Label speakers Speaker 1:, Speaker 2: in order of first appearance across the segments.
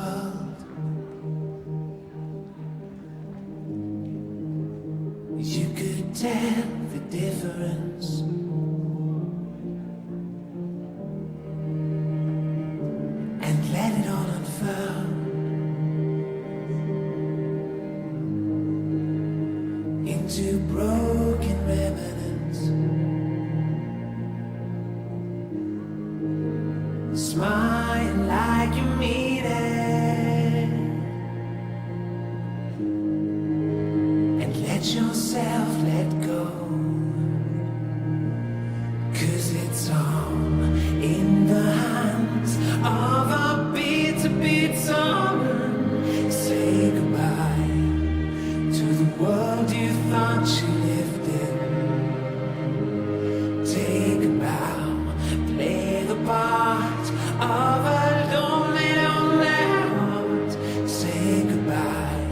Speaker 1: world, you could tell the difference. And let it all unfurl into broken remnants. Smile like you mean it, and let yourself let go, 'cause it's all in the hands of a beat song. Say goodbye to the world you thought you lived in. Take a bow, play the part of a lonely heart. Say goodbye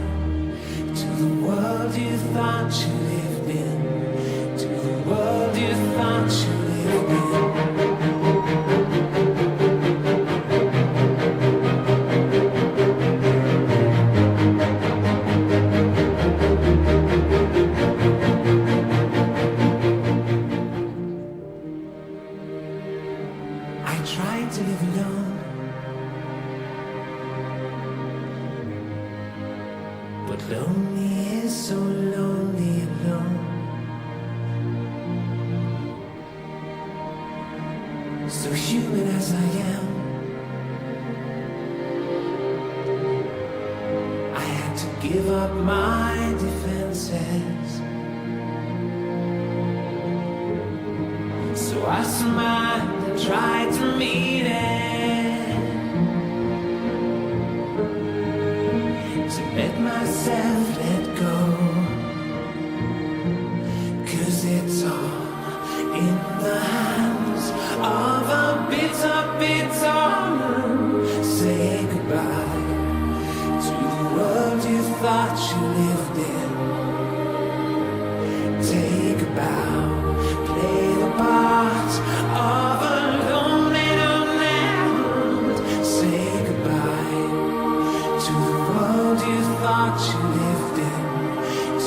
Speaker 1: to the world you thought you lived in. To the world you thought you lived in. I tried to live alone, but lonely is so lonely alone. So human as I am, I had to give up my defenses. So I smiled and tried to meet it, to let myself let go, 'cause it's all in the hands of a bitter moon. Say goodbye to the world you thought you lived in. Take a bow, play the part of a lonely heart. Say goodbye to the world you thought you lived in.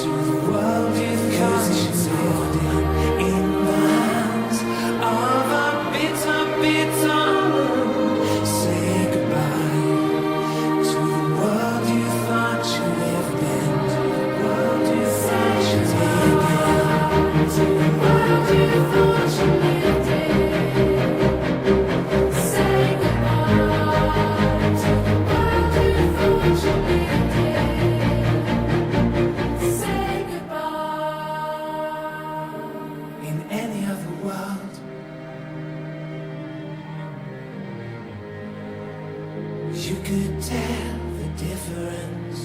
Speaker 1: To the world you thought you lived in. In the hands of a bitter moon. Say goodbye to the world you thought you lived in. To the world you thought you lived in. To the world you thought you lived in. Say goodbye to the world you thought you lived in. Say goodbye. In any other world, you could tell the difference.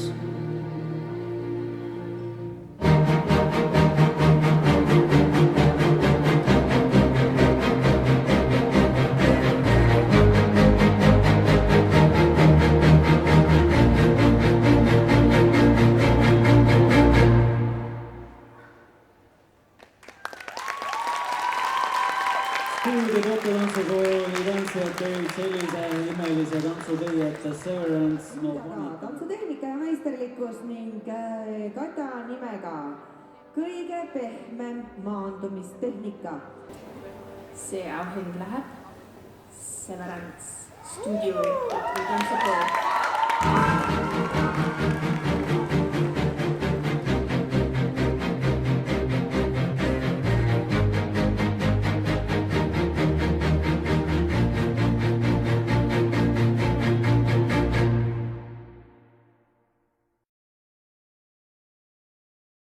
Speaker 2: Stuudio tantsikooli tantsijad tõid sellise imelise tantsu teie ette Severance No
Speaker 3: Aga
Speaker 2: Bonita.
Speaker 3: tantsutehnika ja meisterlikkus ning kata nimega kõige pehmem maandumistehnika.
Speaker 4: See auhind läheb Severance stuudio tantsukooli.